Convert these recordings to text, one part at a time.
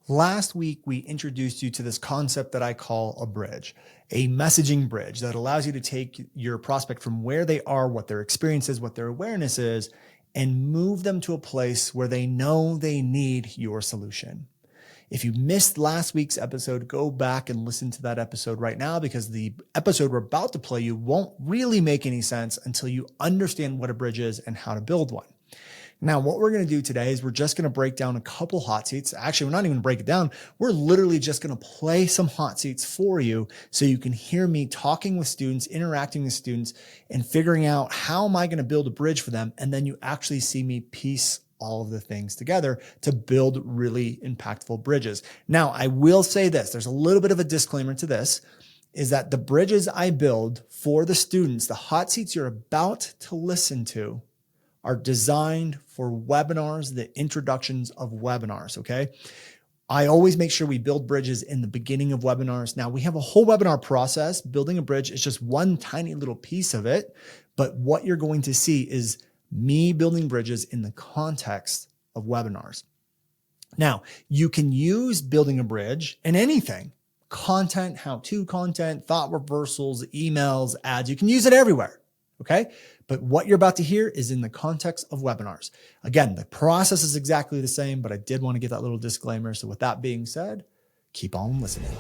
Last week, we introduced you to this concept that I call a bridge, a messaging bridge that allows you to take your prospect from where they are, what their experience is, what their awareness is, and move them to a place where they know they need your solution. If you missed last week's episode, go back and listen to that episode right now, because the episode we're about to play you won't really make any sense until you understand what a bridge is and how to build one. Now, what we're going to do today is we're just going to break down a couple hot seats. Actually, we're not even going to break it down. We're literally just going to play some hot seats for you so you can hear me talking with students, interacting with students, and figuring out how am I going to build a bridge for them. And then you actually see me piece all of the things together to build really impactful bridges. Now, I will say this. There's a little bit of a disclaimer to this, is that the bridges I build for the students, the hot seats you're about to listen to, are designed for webinars, the introductions of webinars, okay? I always make sure we build bridges in the beginning of webinars. Now, we have a whole webinar process. Building a bridge is just one tiny little piece of it, but what you're going to see is me building bridges in the context of webinars. Now, you can use building a bridge in anything: content, how-to content, thought reversals, emails, ads. You can use it everywhere, okay? But what you're about to hear is in the context of webinars. Again, the process is exactly the same, but I did want to give that little disclaimer. So with that being said, keep on listening.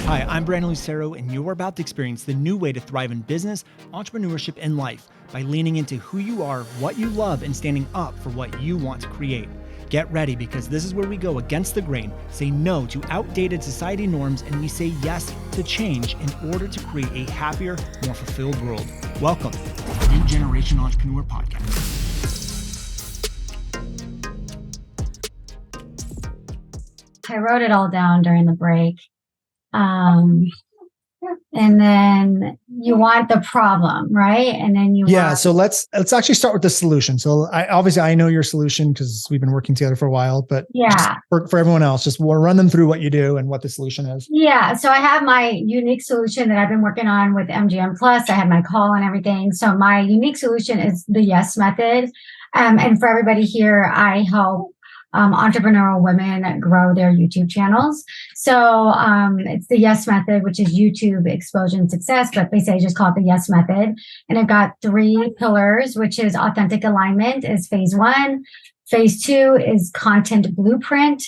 Hi, I'm Brandon Lucero, and you're about to experience the new way to thrive in business, entrepreneurship, and life by leaning into who you are, what you love, and standing up for what you want to create. Get ready, because this is where we go against the grain, say no to outdated society norms, and we say yes to change in order to create a happier, more fulfilled world. Welcome to the New Generation Entrepreneur Podcast. I wrote it all down during the break. And then you want the problem, right? And then So let's actually start with the solution. So I know your solution because we've been working together for a while, but for everyone else, just we'll run them through what you do and what the solution is. Yeah. So I have my unique solution that I've been working on with MGM Plus. I had my call and everything. So my unique solution is the YES method. And for everybody here, I help entrepreneurial women grow their YouTube channels. So it's the YES method, which is YouTube Explosion Success, but basically I just call it the YES method. And I've got 3 pillars, which is authentic alignment is phase 1. Phase 2 is content blueprint.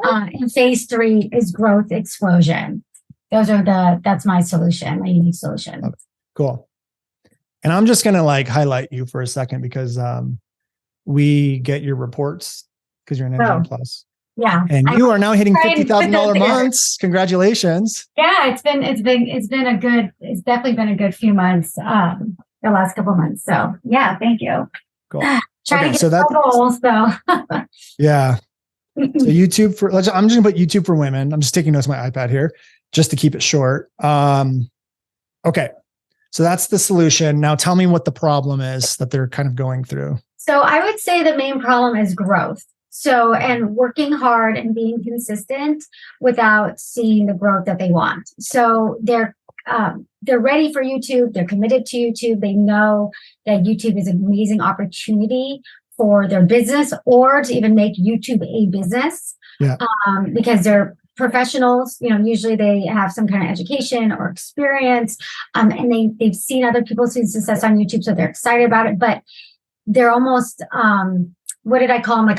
And phase 3 is growth explosion. That's my solution, my unique solution. Okay, cool. And I'm just going to highlight you for a second because we get your reports because you're an MGM Plus. Yeah. And you are now hitting $50,000 months. Congratulations. Yeah, it's definitely been a good few months, the last couple of months. So yeah, thank you. Cool. Trying to get goals, so. Yeah. So YouTube I'm just gonna put YouTube for women. I'm just taking notes on my iPad here just to keep it short. Okay. So that's the solution. Now tell me what the problem is that they're kind of going through. So I would say the main problem is growth. So, and working hard and being consistent without seeing the growth that they want. So they're ready for YouTube. They're committed to YouTube. They know that YouTube is an amazing opportunity for their business, or to even make YouTube a business. Yeah. Because they're professionals. Usually they have some kind of education or experience, and they've seen other people see success on YouTube, so they're excited about it. But they're almost what did I call them? Like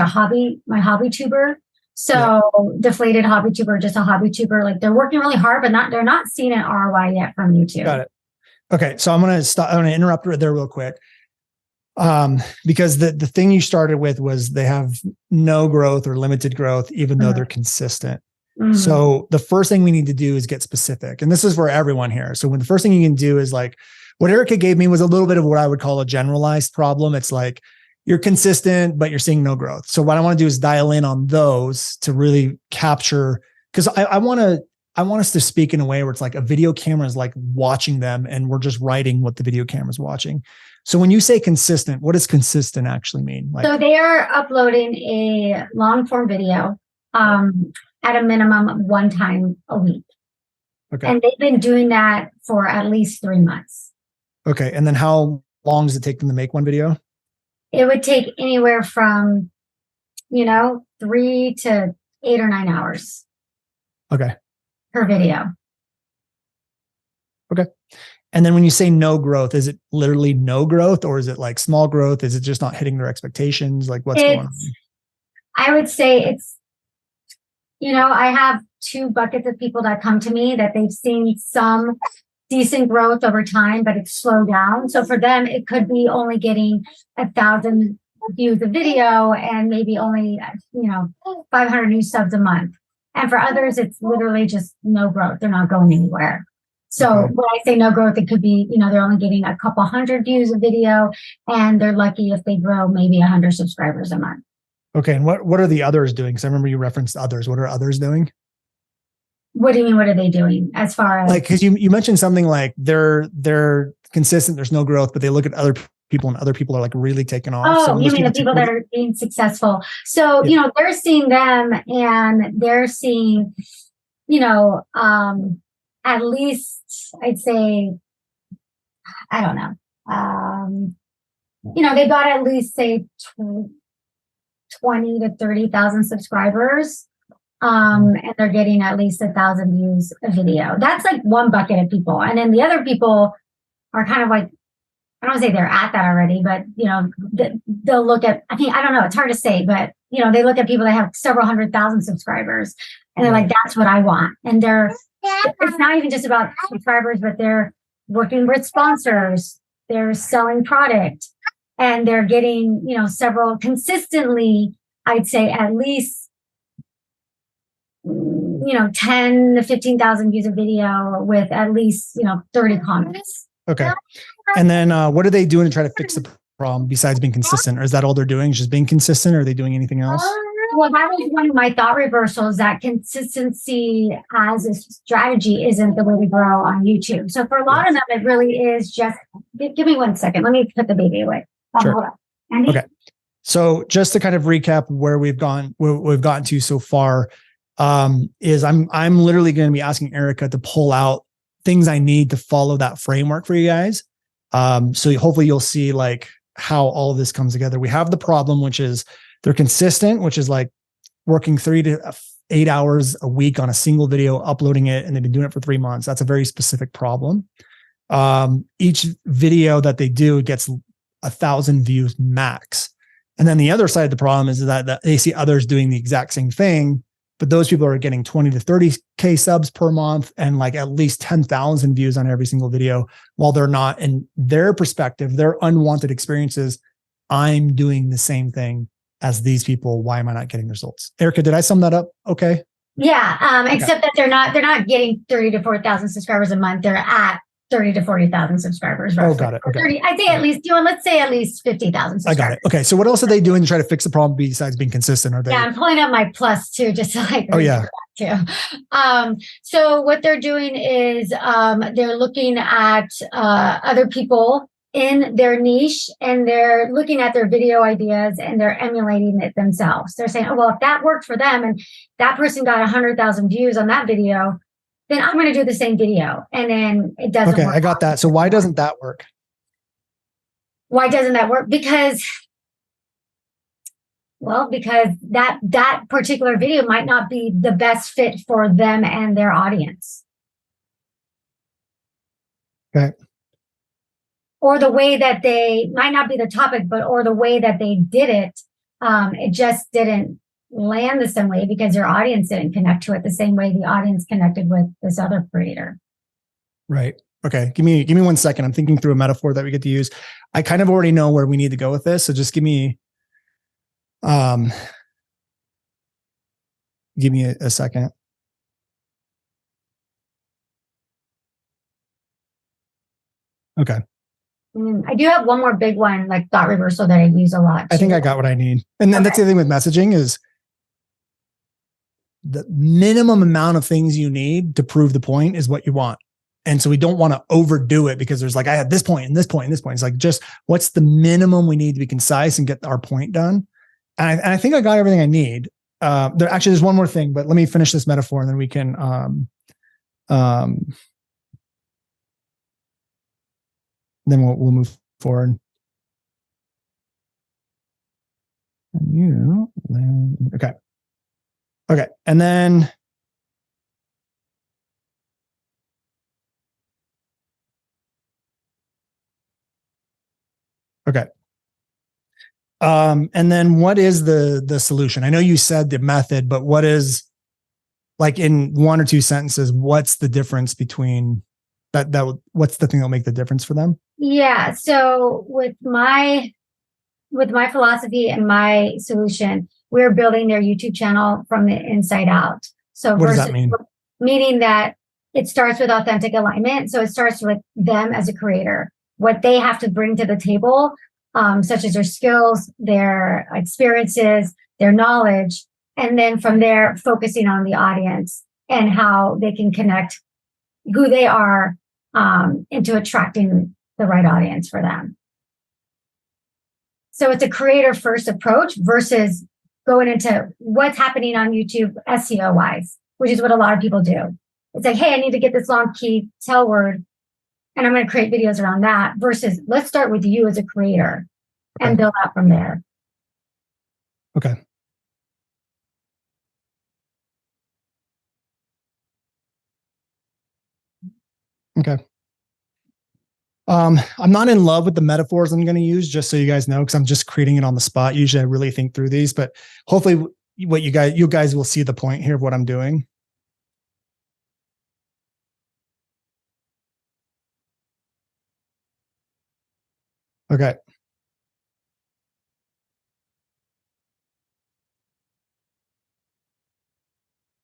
my hobby tuber. So deflated hobby tuber, just a hobby tuber. Like they're working really hard, but they're not seeing an ROI yet from YouTube. Got it. Okay. So I'm going to interrupt there real quick. Because the thing you started with was they have no growth or limited growth, even though they're consistent. Mm-hmm. So the first thing we need to do is get specific. And this is for everyone here. So when the first thing you can do is what Erika gave me was a little bit of what I would call a generalized problem. It's like, you're consistent, but you're seeing no growth. So what I want to do is dial in on those to really capture, because I want us to speak in a way where it's like a video camera is like watching them and we're just writing what the video camera is watching. So when you say consistent, what does consistent actually mean? So they are uploading a long form video at a minimum 1 time a week. Okay. And they've been doing that for at least 3 months. Okay. And then how long does it take them to make one video? It would take anywhere from, 3 to 8 or 9 hours Okay. per video. Okay. And then when you say no growth, is it literally no growth, or is it like small growth? Is it just not hitting their expectations? Like what's going on? I would say it's, I have 2 buckets of people that come to me that they've seen some decent growth over time, but it's slowed down. So for them, it could be only getting 1,000 views of video and maybe only, 500 new subs a month. And for others, it's literally just no growth. They're not going anywhere. So when I say no growth, it could be, they're only getting a couple hundred views of video, and they're lucky if they grow maybe 100 subscribers a month. Okay. And what are the others doing? Because I remember you referenced others. What are others doing? What do you mean? What are they doing as far as, like, because you mentioned something like they're consistent, there's no growth, but they look at other people and other people are like really taking off. Oh, you mean the people that are being successful. So, they're seeing them and they're seeing, at least I'd say, I don't know. They've got at least say 20 to 30,000 subscribers. And they're getting at least 1,000 views a video. That's like one bucket of people. And then the other people are kind of like, I don't want to say they're at that already, but they'll look at, I don't know, it's hard to say, but they look at people that have several 100,000 subscribers and they're like, that's what I want. And it's not even just about subscribers, but they're working with sponsors, they're selling product, and they're getting, several consistently, I'd say at least 10 to 15,000 views of video with at least, 30 comments. Okay. And then what are they doing to try to fix the problem besides being consistent? Or is that all they're doing? Just being consistent? Or are they doing anything else? Well, that was one of my thought reversals, that consistency as a strategy isn't the way to grow on YouTube. So for a lot of them, it really is just, give me 1 second. Let me put the baby away. Sure. Okay. So just to kind of recap where we've gotten to so far, is I'm literally going to be asking Erika to pull out things I need to follow that framework for you guys. So hopefully you'll see like how all of this comes together. We have the problem, which is they're consistent, which is like working 3 to 8 hours a week on a single video, uploading it, and they've been doing it for 3 months. That's a very specific problem. Each video that they do gets 1,000 views max. And then the other side of the problem is that they see others doing the exact same thing, but those people are getting 20 to 30K subs per month and like at least 10,000 views on every single video, while they're not, in their perspective, their unwanted experiences, I'm doing the same thing as these people. Why am I not getting results? Erika, did I sum that up? Okay. Yeah. Except that they're not getting 30 to 4,000 subscribers a month. They're at 30 to 40,000 subscribers. Roughly. Oh, got it. Okay. 30, I'd say at least, let's say at least 50,000 subscribers. I got it. Okay. So what else are they doing to try to fix the problem besides being consistent? Are they? Yeah, I'm pulling up my plus too, just to like. Oh yeah. Too. So what they're doing is they're looking at other people in their niche, and they're looking at their video ideas and they're emulating it themselves. They're saying, oh, well, if that worked for them and that person got 100,000 views on that video, then I'm going to do the same video. And then it doesn't work. Okay, I got that. So why doesn't that work? Why doesn't that work? Because that particular video might not be the best fit for them and their audience. Okay. Or the way that they might not be the topic, or the way that they did it, it just didn't land the same way because your audience didn't connect to it the same way the audience connected with this other creator. Right. Okay. Give me 1 second. I'm thinking through a metaphor that we get to use. I kind of already know where we need to go with this. So just give me a second. Okay. I do have one more big one, like thought reversal, that I use a lot. I think I got what I need. And then that's the thing with messaging is the minimum amount of things you need to prove the point is what you want. And so we don't want to overdo it because there's like, I had this point and this point and this point. It's like, just what's the minimum we need to be concise and get our point done. And I think I got everything I need. There's one more thing, but let me finish this metaphor and then we can, then we'll move forward. Okay. Okay. And then okay. And then what is the solution? I know you said the method, but what is, like, in one or two sentences, what's the difference between what's the thing that'll make the difference for them? Yeah. So with my philosophy and my solution, we're building their YouTube channel from the inside out. So What does that mean? Meaning that it starts with authentic alignment. So it starts with them as a creator, what they have to bring to the table, such as their skills, their experiences, their knowledge. And then from there, focusing on the audience and how they can connect who they are into attracting the right audience for them. So it's a creator first approach versus going into what's happening on YouTube SEO wise, which is what a lot of people do. It's like, hey, I need to get this long key tell word, and I'm going to create videos around that, versus let's start with you as a creator and build out from there. Okay. Okay. I'm not in love with the metaphors I'm going to use, just so you guys know, because I'm just creating it on the spot. Usually I really think through these, but hopefully what you guys will see the point here of what I'm doing. Okay.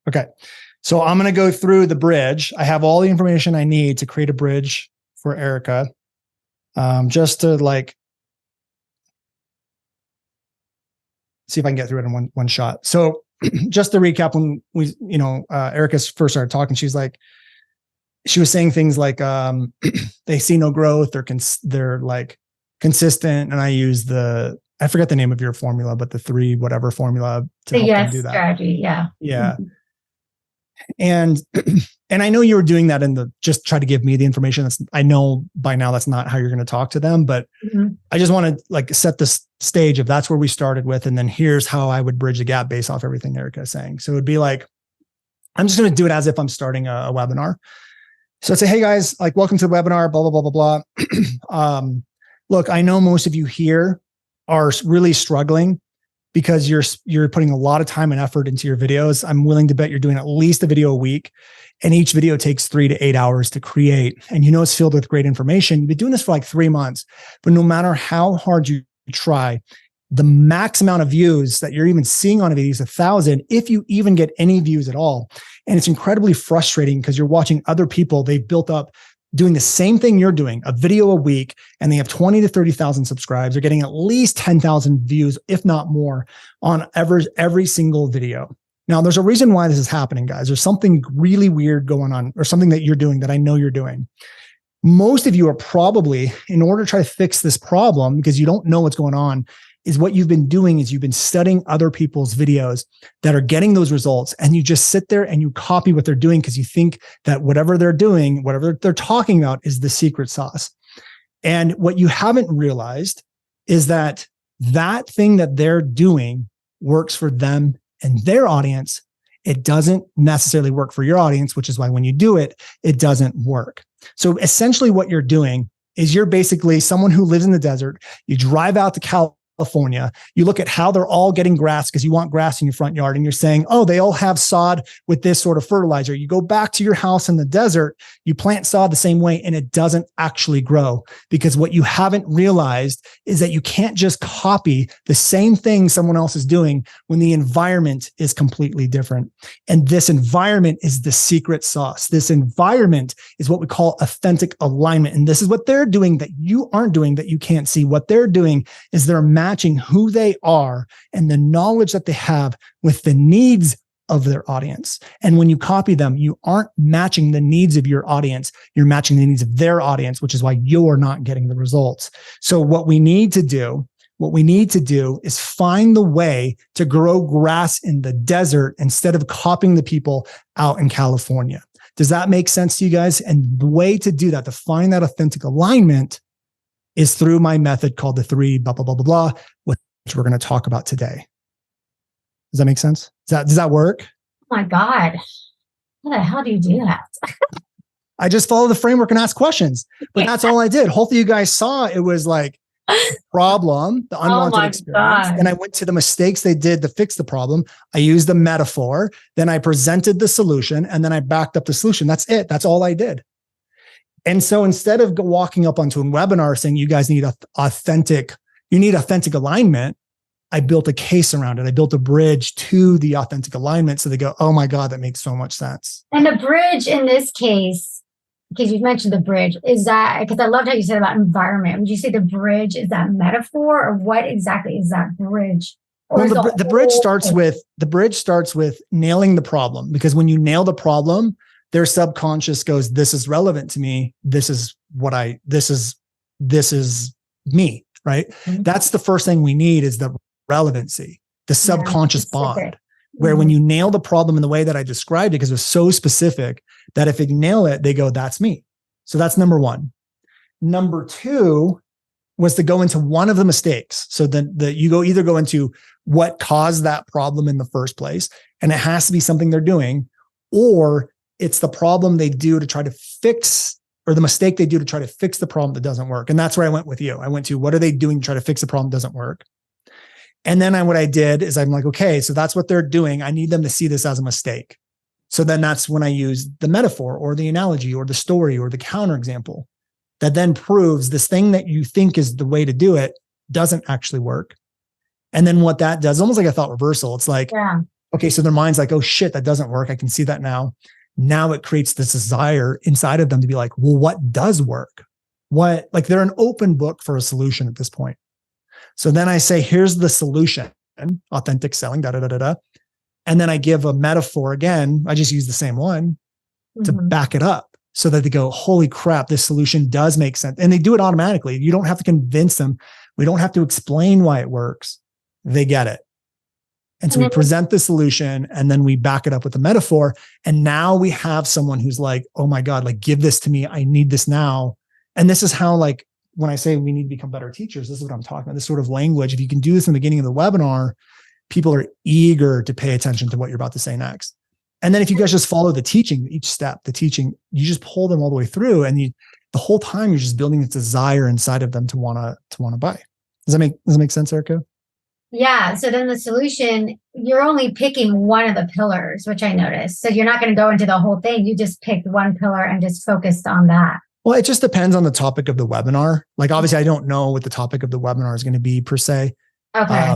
Okay. So I'm going to go through the bridge. I have all the information I need to create a bridge for Erika. Just to like see if I can get through it in one shot. So just to recap, when we, Erika first started talking, she was saying things like, they see no growth, they're like consistent. And I use I forget the name of your formula, but the 3 whatever formula to help them do that. Strategy. Yeah. Yeah. Mm-hmm. And I know you were doing that just try to give me the information. I know by now that's not how you're going to talk to them, but I just want to like set the stage of that's where we started with. And then here's how I would bridge the gap based off everything Erika is saying. So it would be like, I'm just going to do it as if I'm starting a webinar. So I'd say, hey guys, like, welcome to the webinar, blah, blah, blah, blah, blah. Look, I know most of you here are really struggling because you're putting a lot of time and effort into your videos. I'm willing to bet you're doing at least a video a week, and each video takes 3 to 8 hours to create. And it's filled with great information. You've been doing this for like 3 months, but no matter how hard you try, the max amount of views that you're even seeing on a video is 1,000, if you even get any views at all. And it's incredibly frustrating because you're watching other people, they've built up doing the same thing you're doing, a video a week, and they have 20 to 30,000 subscribers. They're getting at least 10,000 views, if not more, on every single video. Now, there's a reason why this is happening, guys. There's something really weird going on, or something that you're doing that I know you're doing. Most of you are probably, in order to try to fix this problem, because you don't know what's going on, is what you've been doing is you've been studying other people's videos that are getting those results, and you just sit there and you copy what they're doing because you think that whatever they're doing, whatever they're talking about, is the secret sauce. And what you haven't realized is that that thing that they're doing works for them and their audience. It doesn't necessarily work for your audience, which is why when you do it, it doesn't work. So essentially what you're doing is you're basically someone who lives in the desert. You drive out to California, you look at how they're all getting grass because you want grass in your front yard, and you're saying, oh, they all have sod with this sort of fertilizer. You go back to your house in the desert, you plant sod the same way, and it doesn't actually grow, because what you haven't realized is that you can't just copy the same thing someone else is doing when the environment is completely different. And this environment is the secret sauce. This environment is what we call authentic alignment. And this is what they're doing that you aren't doing, that you can't see. What they're doing is they're matching who they are and the knowledge that they have with the needs of their audience. And when you copy them, you aren't matching the needs of your audience. You're matching the needs of their audience, which is why you're not getting the results. So what we need to do is find the way to grow grass in the desert instead of copying the people out in California. Does that make sense to you guys? And the way to do that, to find that authentic alignment, is through my method called the 3 blah, blah, blah, blah, blah, which we're going to talk about today. Does that make sense? Does that work? my God. How the hell do you do that? I just follow the framework and ask questions, but Yeah. that's all I did. Hopefully you guys saw it was like problem, the unwanted my experience. God. Then I went to the mistakes they did to fix the problem. I used the metaphor. Then I presented the solution and then I backed up the solution. That's it. That's all I did. And so instead of walking up onto a webinar saying you guys need authentic alignment, I built a case around it. I built a bridge to the authentic alignment. So they go, oh my God, that makes so much sense. And the bridge in this case, because you mentioned the bridge, is that, because I loved how you said about environment. Would you say the bridge is that metaphor, or what exactly is that bridge? Or Well, the bridge starts with nailing the problem, because when you nail the problem, their subconscious goes, this is relevant to me. This is me, right? Mm-hmm. That's the first thing we need, is the relevancy, the subconscious bond, where when you nail the problem in the way that I described it, because it was so specific that if they nail it, they go, that's me. So that's number one. Number two was to go into one of the mistakes. So then you either go into what caused that problem in the first place, and it has to be something they're doing, or it's the problem they do to try to fix, or the mistake they do to try to fix the problem that doesn't work. And that's where I went with you. I went to, what are they doing to try to fix the problem that doesn't work? And then what I did is I'm like, okay, so that's what they're doing. I need them to see this as a mistake. So then that's when I use the metaphor or the analogy or the story or the counterexample that then proves this thing that you think is the way to do it doesn't actually work. And then what that does, almost like a thought reversal. It's like, okay, so their mind's like, oh shit, that doesn't work. I can see that now. Now it creates this desire inside of them to be like, well, what does work? Like they're an open book for a solution at this point. So then I say, here's the solution, authentic selling, And then I give a metaphor again. I just use the same one to back it up so that they go, holy crap, this solution does make sense. And they do it automatically. You don't have to convince them. We don't have to explain why it works. They get it. And so we present the solution and then we back it up with the metaphor. And now we have someone who's like, oh my God, like give this to me. I need this now. And this is how, like, when I say we need to become better teachers, this is what I'm talking about, this sort of language. If you can do this in the beginning of the webinar, people are eager to pay attention to what you're about to say next. And then if you guys just follow the teaching, each step, the teaching, you just pull them all the way through, and the whole time you're just building this desire inside of them to want to buy. Does that make sense, Erika? Yeah. So then the solution, you're only picking one of the pillars, which I noticed. So you're not going to go into the whole thing. You just picked one pillar and just focused on that. Well, it just depends on the topic of the webinar. Like, obviously I don't know what the topic of the webinar is going to be per se. Okay.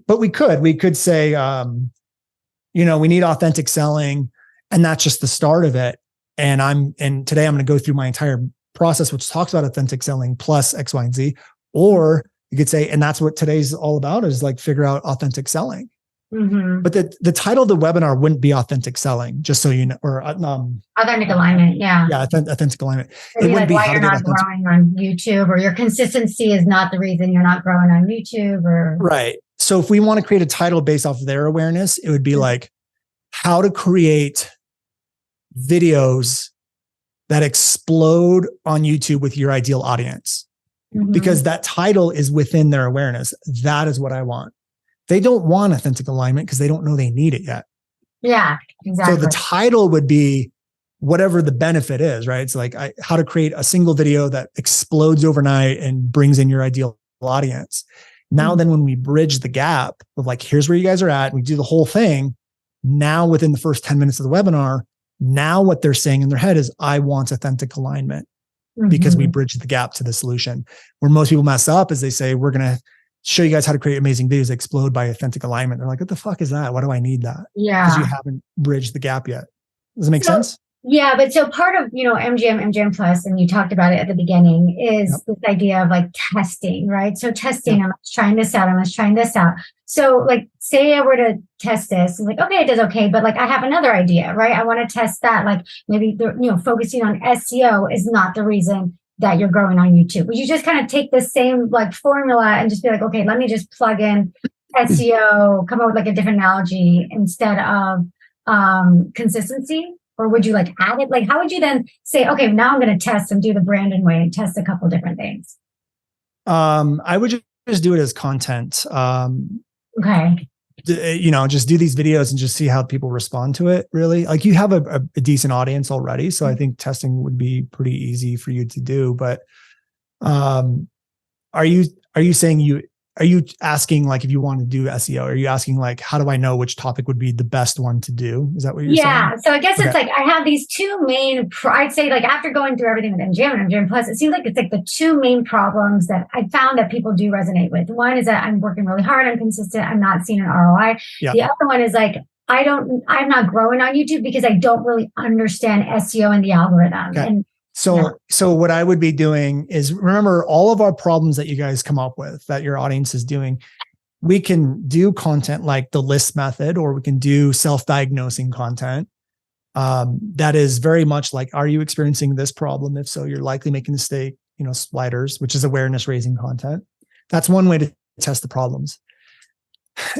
But we could say, we need authentic selling, and that's just the start of it. And today I'm going to go through my entire process, which talks about authentic selling plus X, Y, and Z. Or you could say, and that's what today's all about, is like figure out authentic selling. Mm-hmm. But the title of the webinar wouldn't be authentic selling, just so you know, or authentic alignment. Yeah. Yeah. Authentic alignment. It wouldn't be why you're not growing on YouTube, or your consistency is not the reason you're not growing on YouTube, or right. So if we want to create a title based off of their awareness, it would be like how to create videos that explode on YouTube with your ideal audience, because that title is within their awareness. That is what I want. They don't want authentic alignment because they don't know they need it yet. Yeah, exactly. So the title would be whatever the benefit is, right? It's like how to create a single video that explodes overnight and brings in your ideal audience. Now, then when we bridge the gap of like, here's where you guys are at, and we do the whole thing. Now, within the first 10 minutes of the webinar, now what they're saying in their head is, I want authentic alignment, because we bridge the gap to the solution. Where most people mess up is they say, we're going to show you guys how to create amazing videos that explode by authentic alignment. They're like, what the fuck is that? Why do I need that? Yeah. Because you haven't bridged the gap yet. Does it make sense? Yeah. But so part of, MGM Plus, and you talked about it at the beginning, is this idea of like testing, right? So testing, I'm trying this out. I'm trying this out. So like, say I were to test this, and like, okay, it does okay. But like, I have another idea, right? I want to test that. Like maybe, focusing on SEO is not the reason that you're growing on YouTube. Would you just kind of take the same like formula and just be like, okay, let me just plug in SEO, come up with like a different analogy instead of consistency? Or would you like add it? Like, how would you then say, okay, now I'm going to test and do the Brandon way and test a couple different things? I would just do it as content. Okay. just do these videos and just see how people respond to it. Really, like you have a decent audience already, so I think testing would be pretty easy for you to do. But are you saying are you asking like if you want to do SEO? Are you asking like how do I know which topic would be the best one to do? Is that what you're saying? Yeah. So I guess it's like I have these two main, I'd say like after going through everything with MGM and MGM Plus, it seems like it's like the two main problems that I found that people do resonate with. One is that I'm working really hard, I'm consistent, I'm not seeing an ROI. Yeah. The other one is like, I'm not growing on YouTube because I don't really understand SEO and the algorithm. Okay. And so what I would be doing is remember all of our problems that you guys come up with that your audience is doing. We can do content like the list method, or we can do self-diagnosing content. That is very much like, are you experiencing this problem? If so, you're likely making a mistake, sliders, which is awareness raising content. That's one way to test the problems.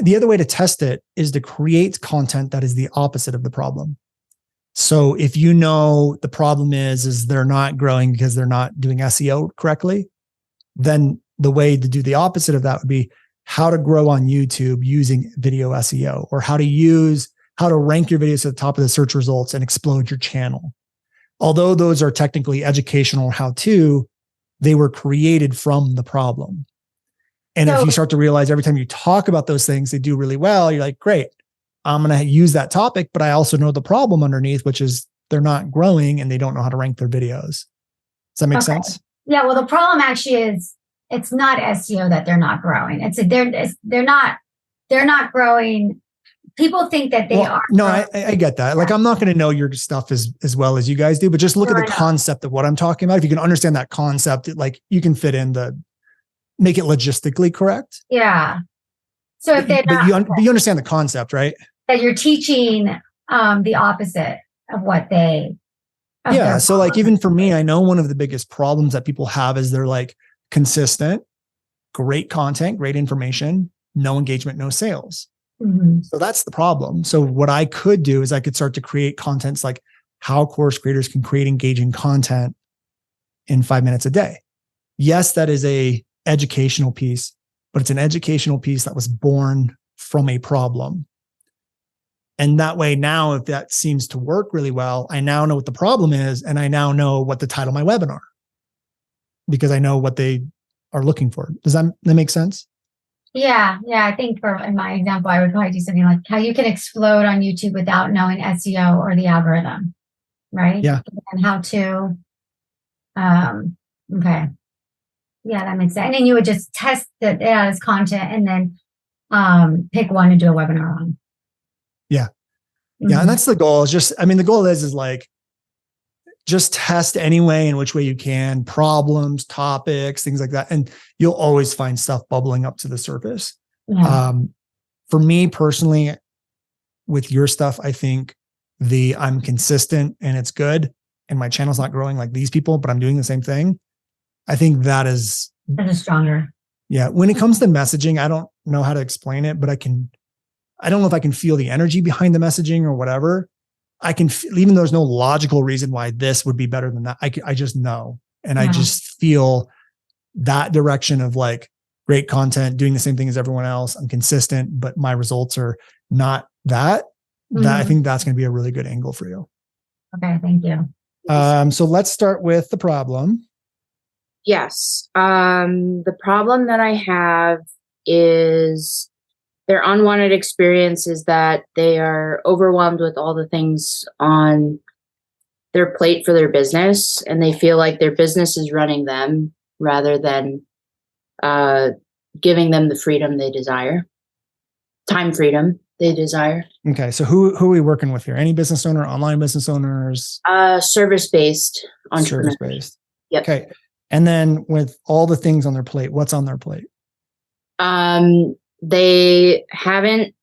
The other way to test it is to create content that is the opposite of the problem. So if the problem is they're not growing because they're not doing SEO correctly, then the way to do the opposite of that would be how to grow on YouTube using video SEO, or how to rank your videos at the top of the search results and explode your channel. Although those are technically educational how-to, they were created from the problem. And if you start to realize every time you talk about those things, they do really well, you're like, great, I'm going to use that topic, but I also know the problem underneath, which is they're not growing and they don't know how to rank their videos. Does that make sense? Yeah. Well, the problem actually is it's not SEO that they're not growing. They're not growing. People think that they are. No, I get that. Like, I'm not going to know your stuff as well as you guys do, but just look at the concept of what I'm talking about. If you can understand that concept, you can fit in make it logistically correct. Yeah. So if they're but you understand the concept, right? That you're teaching the opposite of what they. Yeah. So like, even for me, I know one of the biggest problems that people have is they're like consistent, great content, great information, no engagement, no sales. Mm-hmm. So that's the problem. So what I could do is I could start to create contents like how course creators can create engaging content in 5 minutes a day. Yes, that is a educational piece, but it's an educational piece that was born from a problem. And that way now, if that seems to work really well, I now know what the problem is, and I now know what to title my webinar because I know what they are looking for. Does that make sense? Yeah. I think in my example, I would probably do something like how you can explode on YouTube without knowing SEO or the algorithm, right? Yeah. And how to, okay. Yeah, that makes sense. And then you would just test it as content and then pick one to do a webinar on. Yeah. Mm-hmm. Yeah. And that's the goal. The goal is like, just test any way in which way you can, problems, topics, things like that. And you'll always find stuff bubbling up to the surface. Yeah. For me personally, with your stuff, I think I'm consistent and it's good and my channel's not growing like these people, but I'm doing the same thing. I think that is stronger. Yeah. When it comes to messaging, I don't know how to explain it, but I don't know if I can feel the energy behind the messaging or whatever. I can, even though there's no logical reason why this would be better than that. I just know. And I just feel that direction of like great content, doing the same thing as everyone else. I'm consistent, but my results are not that. Mm-hmm. I think that's going to be a really good angle for you. Okay. Thank you. So let's start with the problem. Yes. The problem that I have is their unwanted experience is that they are overwhelmed with all the things on their plate for their business, and they feel like their business is running them rather than giving them the freedom they desire, time freedom they desire. Okay. So who are we working with here? Any business owner, online business owners? Service-based entrepreneurs. Service-based. Yep. Okay. And then with all the things on their plate, what's on their plate? They haven't,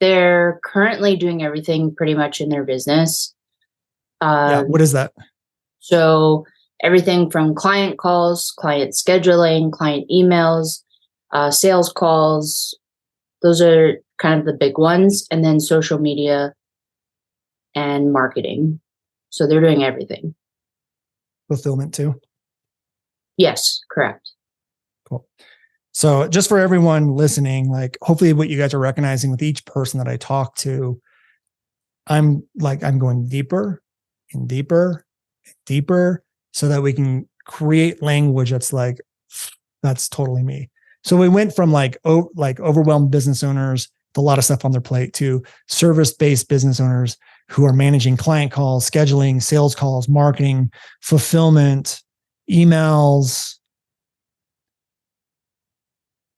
they're currently doing everything pretty much in their business. What is that? So everything from client calls, client scheduling, client emails, sales calls, those are kind of the big ones. And then social media and marketing. So they're doing everything. Fulfillment too? Yes, correct. Cool. So just for everyone listening, like hopefully what you guys are recognizing with each person that I talk to, I'm going deeper and deeper and deeper so that we can create language that's like, that's totally me. So we went from like overwhelmed business owners with a lot of stuff on their plate to service-based business owners who are managing client calls, scheduling, sales calls, marketing, fulfillment, emails.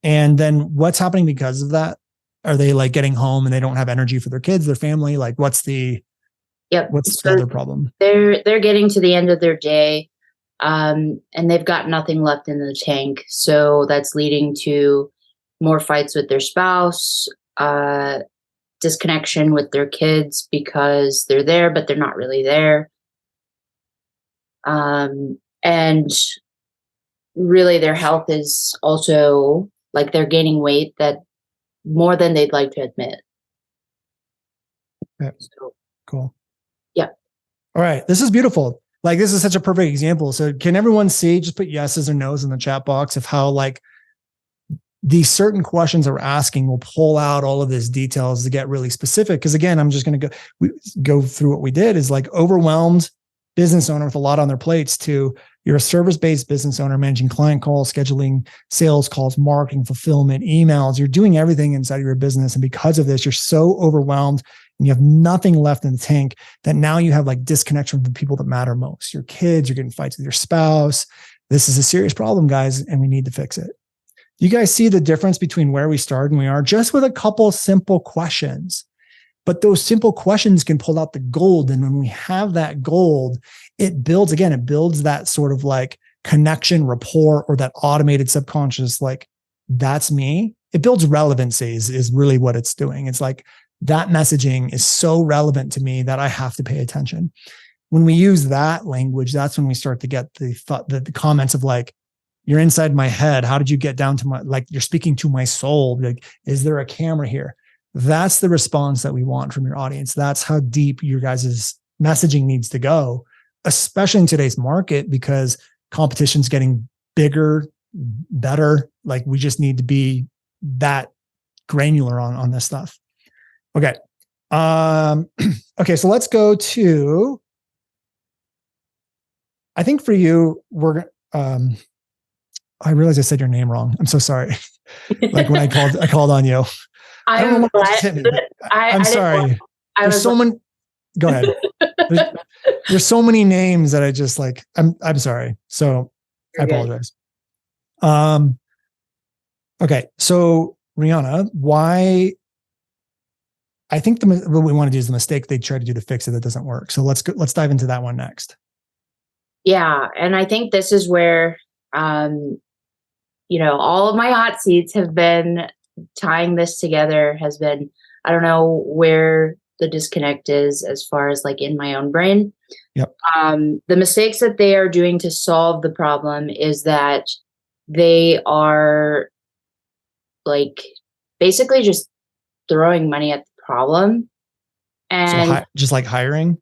And then what's happening because of that? Are they like getting home and they don't have energy for their kids, their family? Like what's the other problem? They're getting to the end of their day, and they've got nothing left in the tank. So that's leading to more fights with their spouse, disconnection with their kids because they're there, but they're not really there. And really their health is also like they're gaining weight that more than they'd like to admit. Okay. So, cool. Yeah. All right. This is beautiful. Like this is such a perfect example. So can everyone see, just put yeses or nos in the chat box of how like these certain questions that we're asking will pull out all of these details to get really specific. Because again, I'm just going to go through what we did is like overwhelmed business owner with a lot on their plates to you're a service-based business owner managing client calls, scheduling sales calls, marketing, fulfillment, emails. You're doing everything inside of your business. And because of this, you're so overwhelmed and you have nothing left in the tank that now you have like disconnection from the people that matter most. Your kids, you're getting fights with your spouse. This is a serious problem, guys, and we need to fix it. You guys see the difference between where we started and we are just with a couple simple questions. But those simple questions can pull out the gold. And when we have that gold, it builds that sort of like connection, rapport, or that automated subconscious, like that's me. It builds relevancy is really what it's doing. It's like that messaging is so relevant to me that I have to pay attention. When we use that language, that's when we start to get the comments of like, you're inside my head. How did you get down to my, like you're speaking to my soul. Like, is there a camera here? That's the response that we want from your audience. That's how deep your guys' messaging needs to go, especially in today's market, because competition's getting bigger, better. Like we just need to be that granular on this stuff. Okay. Okay. So let's go to, I think for you, I realized I said your name wrong. I'm so sorry. Like when I called on you. I don't know what just hit me. I'm sorry. There's so many. Go ahead. There's so many names that I just like. I'm sorry. So I apologize. Okay. So Reana, why? I think what we want to do is the mistake they try to do to fix it that doesn't work. So let's dive into that one next. Yeah, and I think this is where all of my hot seats have been tying this together has been, I don't know where the disconnect is as far as like in my own brain. Yep. The mistakes that they are doing to solve the problem is that they are like basically just throwing money at the problem. And so just like hiring?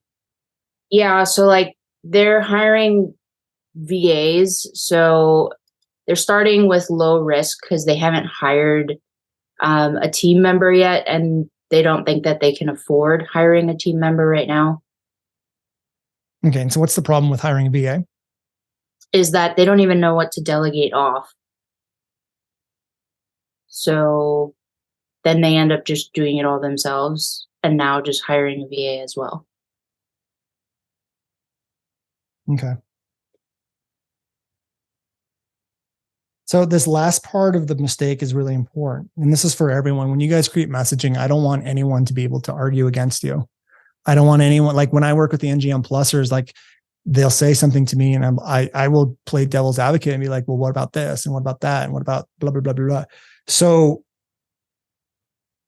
Yeah. So like they're hiring VAs. So they're starting with low risk because they haven't hired a team member yet, and they don't think that they can afford hiring a team member right now. Okay, and so what's the problem with hiring a VA? Is that they don't even know what to delegate off. So then they end up just doing it all themselves, and now just hiring a VA as well. Okay. So this last part of the mistake is really important. And this is for everyone. When you guys create messaging, I don't want anyone to be able to argue against you. I don't want anyone, like when I work with the NGM Plusers, like they'll say something to me and I will play devil's advocate and be like, well, what about this? And what about that? And what about blah, blah, blah, blah, blah. So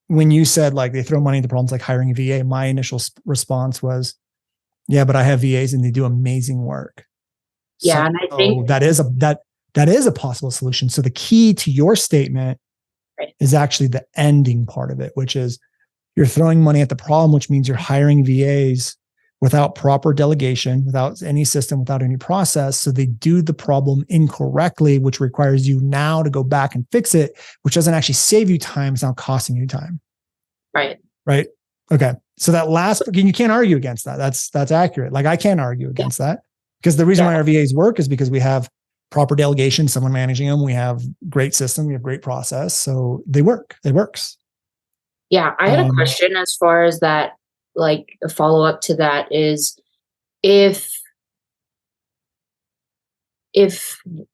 when you said like they throw money into problems like hiring a VA, my initial response was, yeah, but I have VAs and they do amazing work. Yeah. So and I think that is a possible solution. So the key to your statement is actually the ending part of it, which is you're throwing money at the problem, which means you're hiring VAs without proper delegation, without any system, without any process. So they do the problem incorrectly, which requires you now to go back and fix it, which doesn't actually save you time. It's now costing you time. Right. Right. Okay. So that last, you can't argue against that. That's accurate. Like I can't argue against that, because the reason why our VAs work is because we have proper delegation, someone managing them. We have great system. We have great process. So they work. It works. Yeah. I had a question as far as that, like a follow up to that is if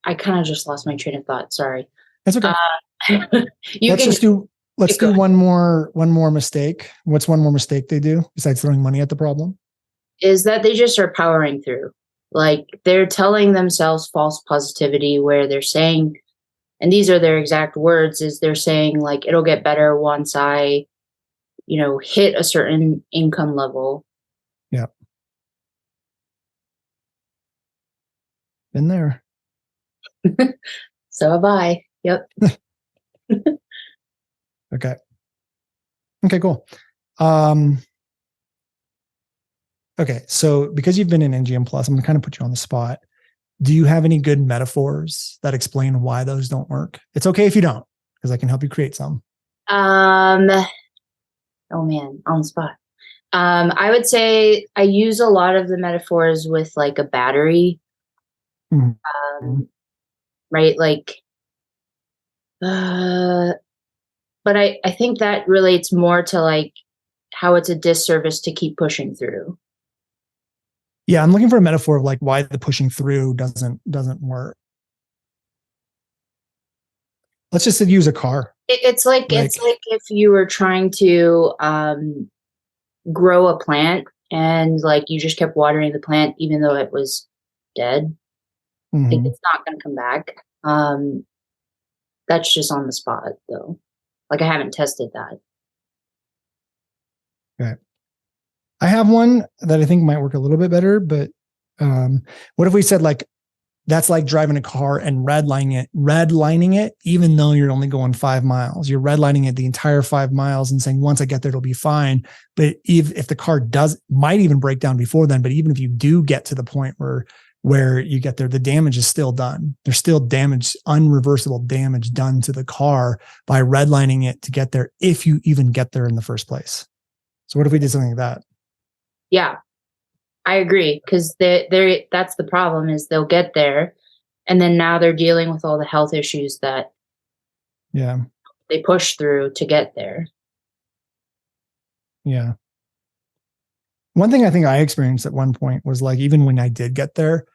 I kind of just lost my train of thought. Sorry. That's okay. Let's do one more mistake. What's one more mistake they do besides throwing money at the problem? Is that they just are powering through. Like they're telling themselves false positivity where they're saying, and these are their exact words, is they're saying like, it'll get better once I, hit a certain income level. Yeah. Been there. So have I. Yep. Okay, cool. Okay, so because you've been in NGM Plus, I'm going to kind of put you on the spot. Do you have any good metaphors that explain why those don't work? It's okay if you don't, because I can help you create some. Oh man, on the spot. I would say I use a lot of the metaphors with like a battery. Mm-hmm. Right? Like, but I think that relates more to like how it's a disservice to keep pushing through. Yeah, I'm looking for a metaphor of like why the pushing through doesn't work. Let's just use a car. It's like if you were trying to grow a plant and like you just kept watering the plant even though it was dead. Mm-hmm. Like, it's not going to come back. That's just on the spot though. Like I haven't tested that. Okay. I have one that I think might work a little bit better, but what if we said like, that's like driving a car and redlining it, even though you're only going 5 miles, you're redlining it the entire 5 miles and saying, once I get there, it'll be fine. But if the car might even break down before then, but even if you do get to the point where you get there, the damage is still done. There's still damage, unreversible damage done to the car by redlining it to get there, if you even get there in the first place. So what if we did something like that? Yeah, I agree. Because that's the problem, is they'll get there and then now they're dealing with all the health issues that they push through to get there. Yeah. One thing I think I experienced at one point was like, even when I did get there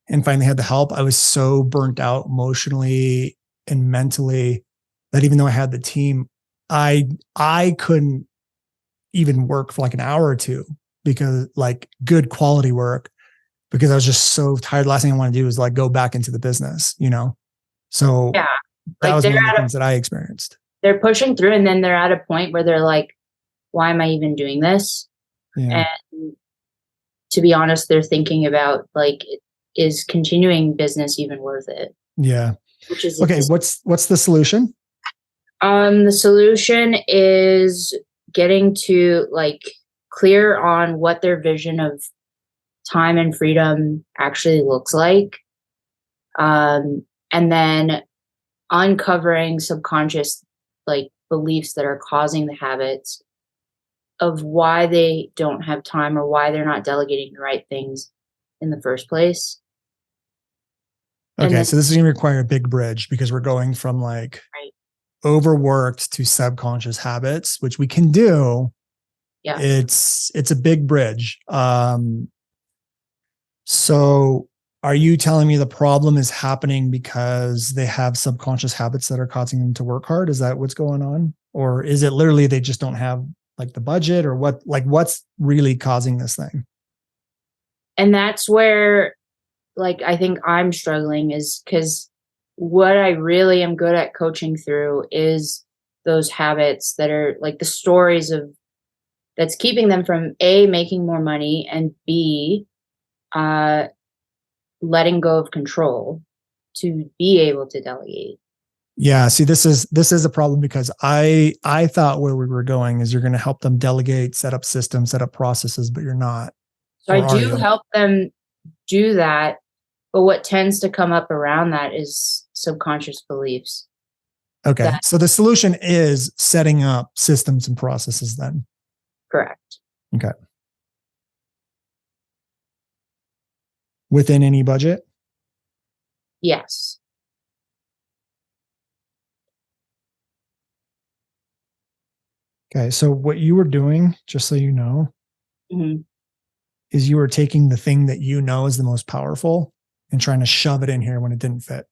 and finally had the help, I was so burnt out emotionally and mentally that even though I had the team, I couldn't even work for like an hour or two, because like good quality work, because I was just so tired. Last thing I want to do is like go back into the business, So yeah, that was one of the things that I experienced. They're pushing through and then they're at a point where they're like, why am I even doing this? Yeah. And to be honest, they're thinking about like, is continuing business even worth it? Yeah. Which is okay. What's the solution? The solution is getting to like clear on what their vision of time and freedom actually looks like. And then uncovering subconscious like beliefs that are causing the habits of why they don't have time or why they're not delegating the right things in the first place. Okay. So this is going to require a big bridge, because we're going from like overworked to subconscious habits, which we can do. Yeah. It's a big bridge. So are you telling me the problem is happening because they have subconscious habits that are causing them to work hard? Is that what's going on? Or is it literally they just don't have like the budget, or what's really causing this thing? And that's where like I think I'm struggling, is because what I really am good at coaching through is those habits that are like the stories of that's keeping them from A, making more money, and B, letting go of control to be able to delegate. Yeah. See, this is a problem because I thought where we were going is you're going to help them delegate, set up systems, set up processes, but you're not. So I do help them do that, but what tends to come up around that is subconscious beliefs. Okay. So the solution is setting up systems and processes then. Correct. Okay. Within any budget? Yes. Okay. So what you were doing, just so you know, Mm-hmm. is you were taking the thing that you know is the most powerful and trying to shove it in here when it didn't fit.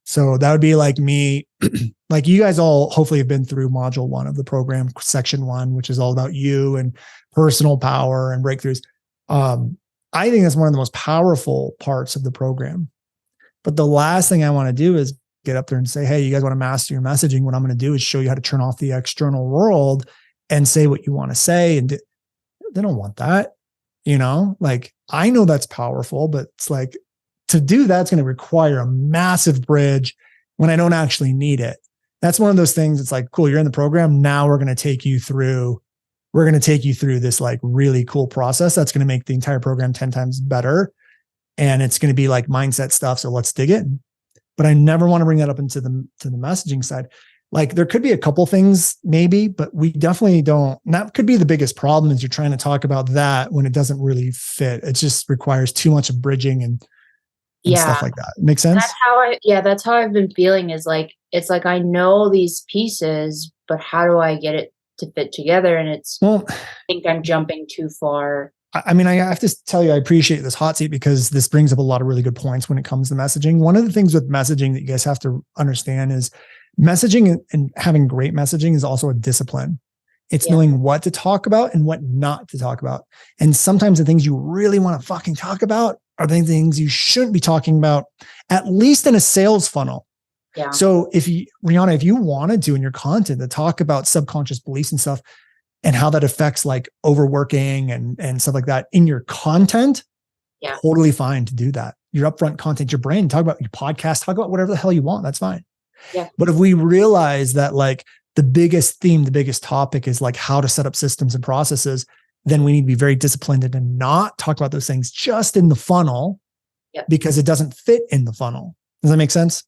So that would be like me, like you guys all hopefully have been through module 1 of the program, section 1, which is all about you and personal power and breakthroughs. I think that's one of the most powerful parts of the program. But the last thing I want to do is get up there and say, hey, you guys want to master your messaging? What I'm going to do is show you how to turn off the external world and say what you want to say. And they don't want that. Like I know that's powerful, but it's like to do that's going to require a massive bridge when I don't actually need it. That's one of those things. It's like, cool, you're in the program. Now we're going to take you through this like really cool process that's going to make the entire program 10 times better. And it's going to be like mindset stuff. So let's dig in. But I never want to bring that up into the messaging side. Like there could be a couple things maybe, but we definitely don't. And that could be the biggest problem is you're trying to talk about that when it doesn't really fit. It just requires too much of bridging and stuff like that. Make sense? That's how I've been feeling is like, it's like, I know these pieces, but how do I get it to fit together? And I think I'm jumping too far. I mean, I have to tell you, I appreciate this hot seat because this brings up a lot of really good points when it comes to messaging. One of the things with messaging that you guys have to understand is messaging and having great messaging is also a discipline. It's knowing what to talk about and what not to talk about. And sometimes the things you really want to fucking talk about are the things you shouldn't be talking about, at least in a sales funnel. Yeah. So Reana, if you wanted to in your content to talk about subconscious beliefs and stuff and how that affects like overworking and stuff like that in your content, totally fine to do that. Your upfront content, your brand, talk about your podcast, talk about whatever the hell you want. That's fine. Yeah. But if we realize that like the biggest theme, the biggest topic is like how to set up systems and processes, then we need to be very disciplined and not talk about those things just in the funnel because it doesn't fit in the funnel. Does that make sense?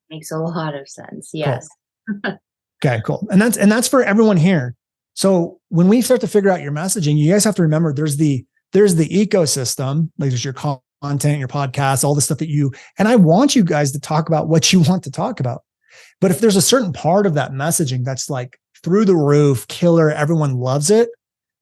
Makes a lot of sense. Yes. Cool. Okay, cool. And that's for everyone here. So when we start to figure out your messaging, you guys have to remember there's the ecosystem, like there's your content, your podcast, all the stuff that and I want you guys to talk about what you want to talk about. But if there's a certain part of that messaging that's like through the roof, killer, everyone loves it,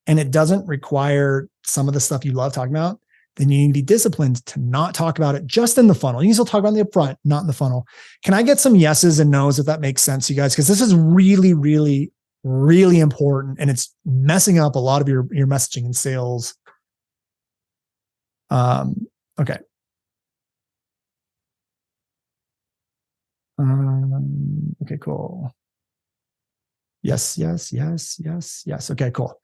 and it doesn't require some of the stuff you love talking about, then you need to be disciplined to not talk about it just in the funnel. You can still talk about it in the upfront, not in the funnel. Can I get some yeses and nos if that makes sense, you guys? Because this is really, really, really important, and it's messing up a lot of your messaging and sales. Okay. Okay, cool. Yes. Okay, cool.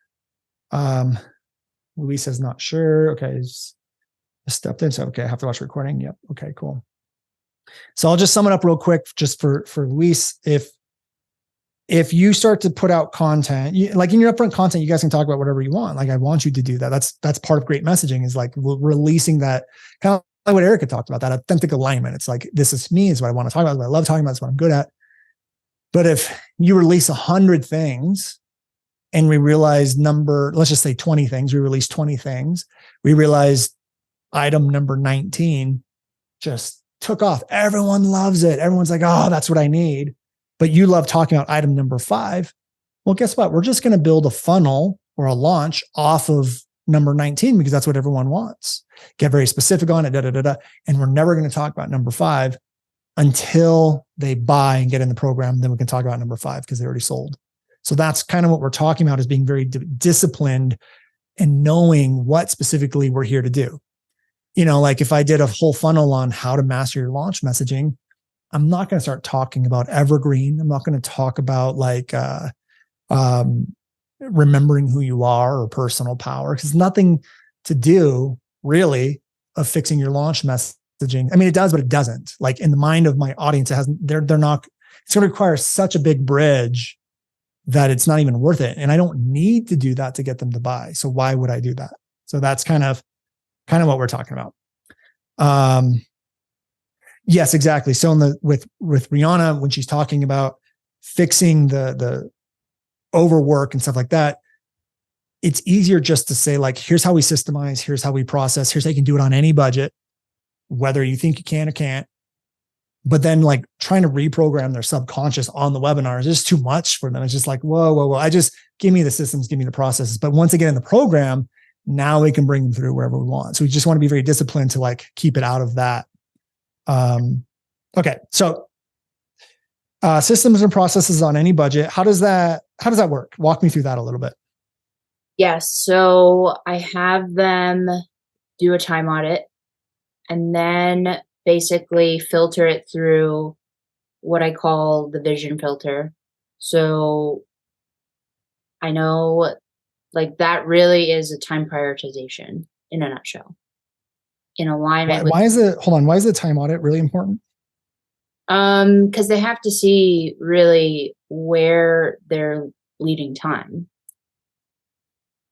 Luis is not sure. Okay, just stepped in. So okay, I have to watch the recording. Yep. Okay, cool. So I'll just sum it up real quick, just for Luis. If you start to put out content, like in your upfront content, you guys can talk about whatever you want. Like I want you to do that. That's part of great messaging is like releasing that kind of like what Erika talked about, that authentic alignment. It's like, this is me, is what I want to talk about, what I love talking about, is what I'm good at. But if you release 100 things and we realize let's just say 20 things, we release 20 things, we realized item number 19 just took off. Everyone loves it. Everyone's like, oh, that's what I need. But you love talking about item number 5. Well, guess what? We're just going to build a funnel or a launch off of number 19 because that's what everyone wants. Get very specific on it, and we're never going to talk about number 5 until they buy and get in the program. Then we can talk about number 5 because they already sold. So that's kind of what we're talking about, is being very disciplined and knowing what specifically we're here to do. Like if I did a whole funnel on how to master your launch messaging, I'm not going to start talking about evergreen. I'm not going to talk about like remembering who you are or personal power, because nothing to do really of fixing your launch messaging. I mean, it does, but it doesn't. Like in the mind of my audience, it hasn't. They're not. it's going to require such a big bridge that it's not even worth it. And I don't need to do that to get them to buy. So why would I do that? So that's kind of what we're talking about. Yes, exactly. So with Reana, when she's talking about fixing the overwork and stuff like that, it's easier just to say, like, here's how we systemize, here's how we process, here's how you can do it on any budget, whether you think you can or can't. But then, like, trying to reprogram their subconscious on the webinar is just too much for them. It's just like, whoa. I just, give me the systems, give me the processes. But once they get in the program, now we can bring them through wherever we want. So we just want to be very disciplined to, like, keep it out of that. Okay. So, systems and processes on any budget. How does that work? Walk me through that a little bit. Yes. So I have them do a time audit and then basically filter it through what I call the vision filter. So I know, like, that really is a time prioritization in a nutshell. In alignment. Why is the time audit really important? Because they have to see really where they're leading time.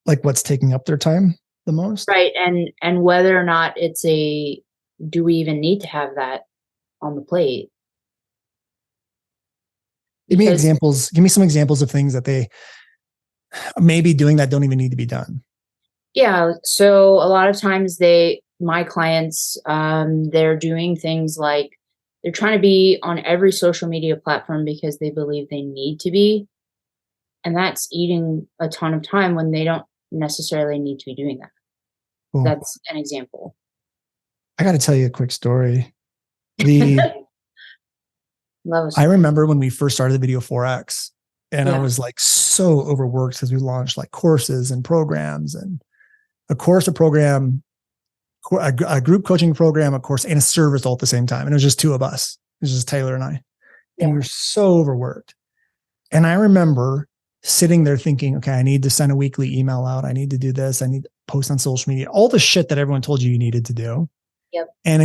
Like, what's taking up their time the most? Right. And whether or not do we even need to have that on the plate? Give me some examples of things that they may be doing that don't even need to be done. Yeah. So a lot of times my clients, they're doing things like they're trying to be on every social media platform because they believe they need to be. And that's eating a ton of time when they don't necessarily need to be doing that. Cool. That's an example. I got to tell you a quick story. I remember when we first started the Video 4X, and I was, like, so overworked because we launched, like, courses and programs, and a group coaching program, a course, and a service all at the same time. And it was just two of us. It was just Taylor and I. And we were so overworked. And I remember sitting there thinking, okay, I need to send a weekly email out. I need to do this. I need to post on social media, all the shit that everyone told you needed to do. Yep. And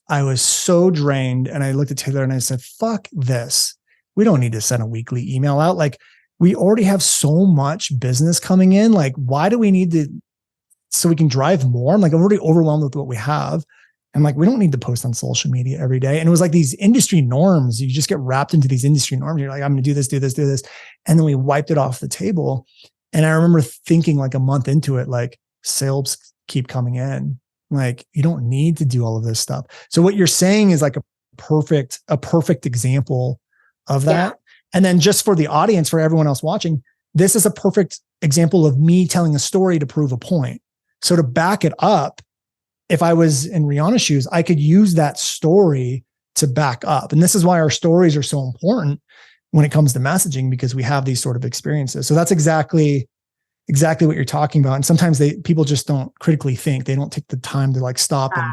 I was so drained. And I looked at Taylor and I said, fuck this. We don't need to send a weekly email out. Like, we already have so much business coming in. Like, why do we need to, so we can drive more? I'm like, I'm already overwhelmed with what we have. And, like, we don't need to post on social media every day. And it was like these industry norms. You just get wrapped into these industry norms. You're like, I'm going to do this, do this, do this. And then we wiped it off the table. And I remember thinking, like, a month into it, like, sales keep coming in. Like, you don't need to do all of this stuff. So what you're saying is, like, a perfect example of that. Yeah. And then just for the audience, for everyone else watching, this is a perfect example of me telling a story to prove a point. So to back it up, if I was in Reana's shoes, I could use that story to back up. And this is why our stories are so important when it comes to messaging, because we have these sort of experiences. So that's exactly what you're talking about. And sometimes people just don't critically think. They don't take the time to, like, stop and,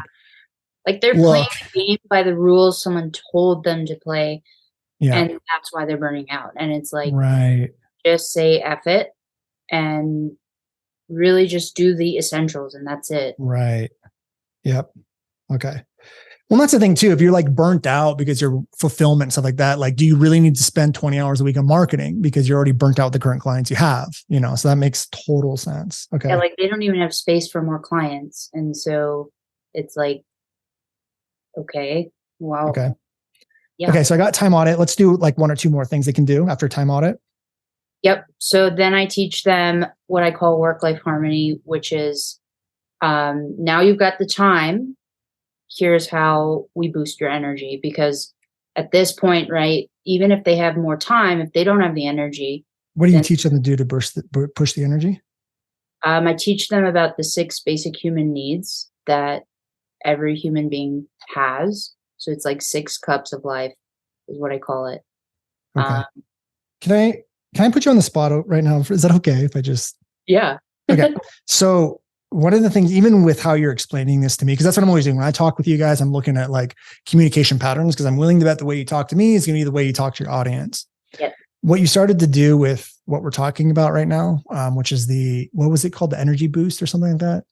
like, they're playing the game by the rules someone told them to play. Yeah. And that's why they're burning out. And it's like, right, just say F it and really just do the essentials, and that's it. Right. Yep. Okay. Well, that's the thing too. If you're, like, burnt out because you're fulfillment and stuff like that, like, do you really need to spend 20 hours a week on marketing because you're already burnt out with the current clients you have? You know, so that makes total sense. Okay. Yeah, like, they don't even have space for more clients. And so it's like, okay, well. Okay. Yeah. Okay. So I got time audit. Let's do, like, one or two more things they can do after time audit. Yep. So then I teach them what I call work-life harmony, which is, now you've got the time. Here's how we boost your energy. Because at this point, right, even if they have more time, if they don't have the energy. What do you teach them to do to push the energy? I teach them about the 6 basic human needs that every human being has. So it's like 6 cups of life is what I call it. Okay. Can I put you on the spot right now? Is that okay if I just? Yeah. Okay. So one of the things, even with how you're explaining this to me, because that's what I'm always doing when I talk with you guys, I'm looking at, like, communication patterns, because I'm willing to bet the way you talk to me is going to be the way you talk to your audience. Yep. What you started to do with what we're talking about right now, which is what was it called? The energy boost or something like that.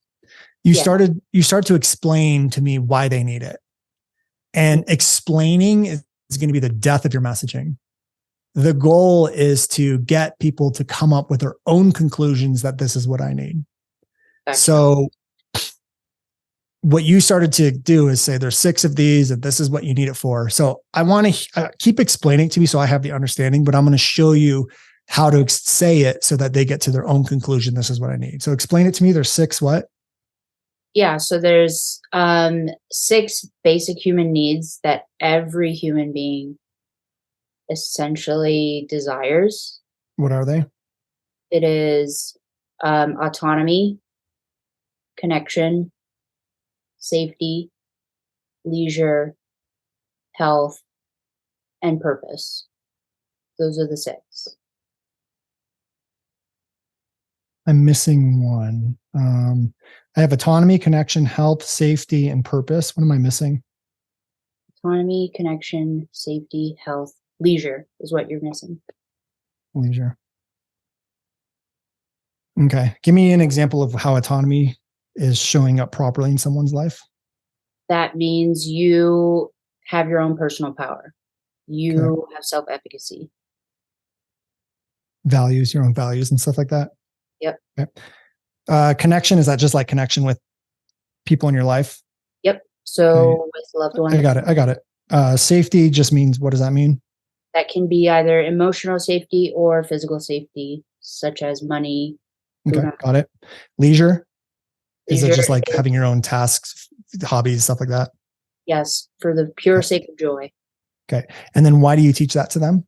You start to explain to me why they need it. And explaining is going to be the death of your messaging. The goal is to get people to come up with their own conclusions that this is what I need. Gotcha. So what you started to do is say there's 6 of these and this is what you need it for. So I want to keep explaining to me so I have the understanding, but I'm going to show you how to say it so that they get to their own conclusion. This is what I need. So explain it to me. There's 6 what? Yeah. So there's 6 basic human needs that every human being essentially desires. What are they? It is autonomy, connection, safety, leisure, health, and purpose. Those are the 6. I'm missing one. I have autonomy, connection, health, safety, and purpose. What am I missing? Autonomy, connection, safety, health, leisure is what you're missing. Leisure. Okay. Give me an example of how autonomy is showing up properly in someone's life. That means you have your own personal power. You have self-efficacy. Values, your own values and stuff like that. Yep. Okay. Connection, is that just like connection with people in your life? Yep. So with loved ones. I got it. Safety just means, what does that mean? That can be either emotional safety or physical safety, such as money. Okay, got it. Leisure? Is it just like having your own tasks, hobbies, stuff like that? Yes, for the pure sake of joy. Okay. And then why do you teach that to them?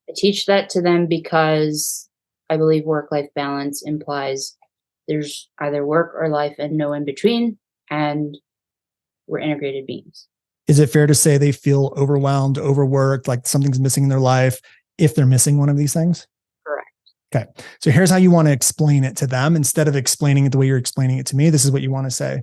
I teach that to them because I believe work-life balance implies there's either work or life and no in between, and we're integrated beings. Is it fair to say they feel overwhelmed, overworked, like something's missing in their life if they're missing one of these things? Correct. Okay. So here's how you want to explain it to them. Instead of explaining it the way you're explaining it to me, this is what you want to say.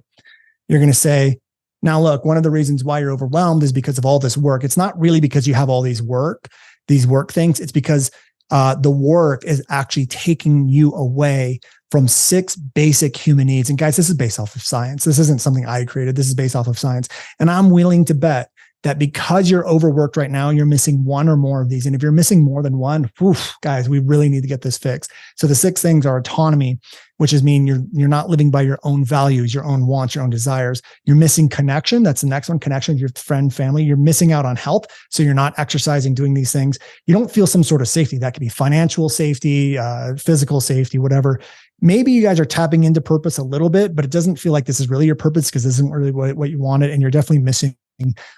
You're going to say, now look, one of the reasons why you're overwhelmed is because of all this work. It's not really because you have all these work things. It's because the work is actually taking you away from 6 basic human needs. And guys, this is based off of science. This isn't something I created. This is based off of science. And I'm willing to bet that because you're overworked right now, you're missing one or more of these. And if you're missing more than one, guys, we really need to get this fixed. So the 6 things are autonomy, which is mean you're not living by your own values, your own wants, your own desires. You're missing connection. That's the next one. Connection with your friend, family. You're missing out on health. So you're not exercising, doing these things. You don't feel some sort of safety. That could be financial safety, physical safety, whatever. Maybe you guys are tapping into purpose a little bit, but it doesn't feel like this is really your purpose because this isn't really what you wanted. And you're definitely missing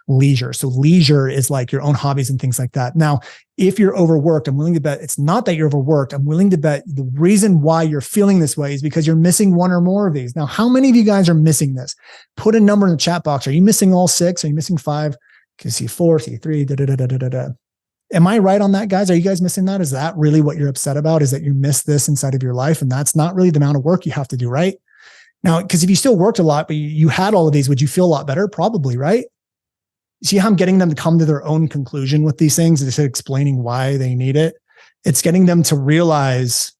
leisure. So leisure is like your own hobbies and things like that. Now, if you're overworked, I'm willing to bet it's not that you're overworked. I'm willing to bet the reason why you're feeling this way is because you're missing one or more of these. Now, how many of you guys are missing this? Put a number in the chat box. Are you missing all 6? Are you missing 5? Can you see 4, see 3, Am I right on that, guys? Are you guys missing that? Is that really what you're upset about? Is that you miss this inside of your life? And that's not really the amount of work you have to do, right? Now, because if you still worked a lot, but you had all of these, would you feel a lot better? Probably, right? See how I'm getting them to come to their own conclusion with these things instead of explaining why they need it? It's getting them to realize,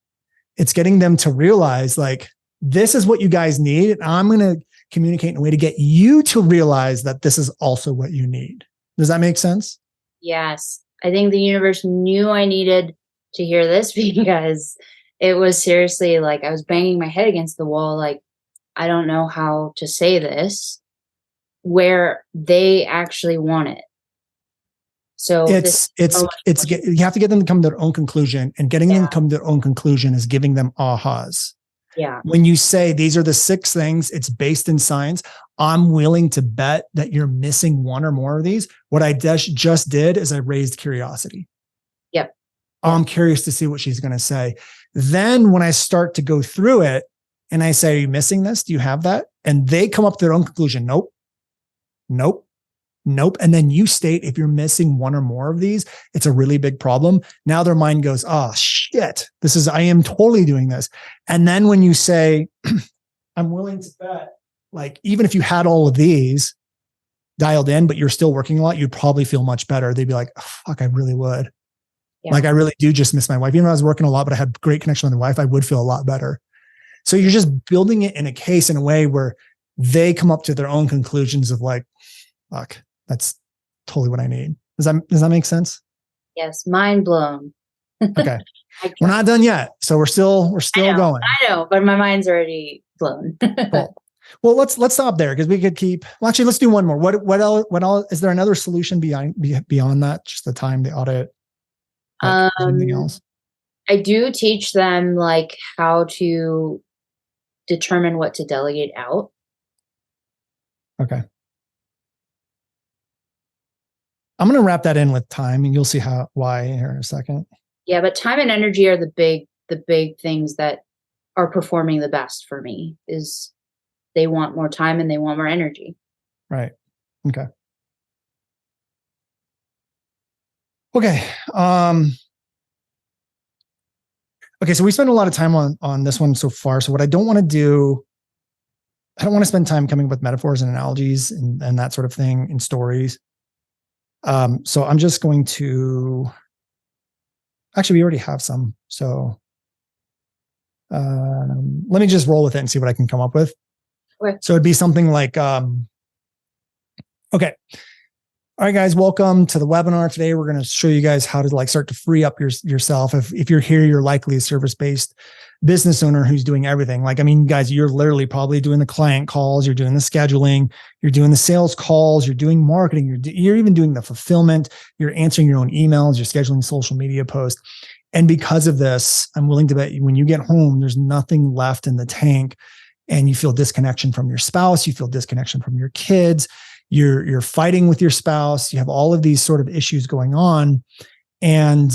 like, this is what you guys need. And I'm going to communicate in a way to get you to realize that this is also what you need. Does that make sense? Yes. I think the universe knew I needed to hear this because it was seriously like I was banging my head against the wall. Like, I don't know how to say this where they actually want it. So you have to get them to come to their own conclusion, and getting them to come to their own conclusion is giving them ahas. Yeah. When you say these are the 6 things, it's based in science. I'm willing to bet that you're missing one or more of these. What I just did is I raised curiosity. Yep. I'm curious to see what she's going to say. Then when I start to go through it and I say, are you missing this? Do you have that? And they come up to their own conclusion. Nope. And then you state, if you're missing one or more of these, it's a really big problem. Now their mind goes, oh shit, I am totally doing this. And then when you say, I'm willing to bet, like, even if you had all of these dialed in, but you're still working a lot, you'd probably feel much better. They'd be like, oh, fuck, I really would. Yeah. Like, I really do just miss my wife. Even though I was working a lot, but I had great connection with my wife, I would feel a lot better. So you're just building it in a case in a way where they come up to their own conclusions of like, fuck, that's totally what I need. Does that make sense? Yes, mind blown. Okay. We're not done yet. So we're still going. I know, but my mind's already blown. Cool. Well, let's stop there because we could keep. Well, actually, let's do one more. What else? Is there another solution beyond that? Just the time, the audit, anything else? I do teach them like how to determine what to delegate out. Okay. I'm going to wrap that in with time, and you'll see why here in a second. Yeah, but time and energy are the big things that are performing the best for me. Is they want more time and they want more energy. Right. Okay. Okay. Okay. So we spent a lot of time on this one so far. So what I don't want to do, I don't want to spend time coming up with metaphors and analogies and that sort of thing and stories. So I'm just going to, actually, we already have some. So let me just roll with it and see what I can come up with. Okay. So it'd be something like, okay. All right, guys, welcome to the webinar. Today, we're going to show you guys how to start to free up yourself. If you're here, you're likely a service-based business owner who's doing everything. Guys, you're literally probably doing the client calls, you're doing the scheduling, you're doing the sales calls, you're doing marketing, you're even doing the fulfillment, you're answering your own emails, you're scheduling social media posts. And because of this, I'm willing to bet when you get home, there's nothing left in the tank and you feel disconnection from your spouse, you feel disconnection from your kids, you're fighting with your spouse, you have all of these sort of issues going on. And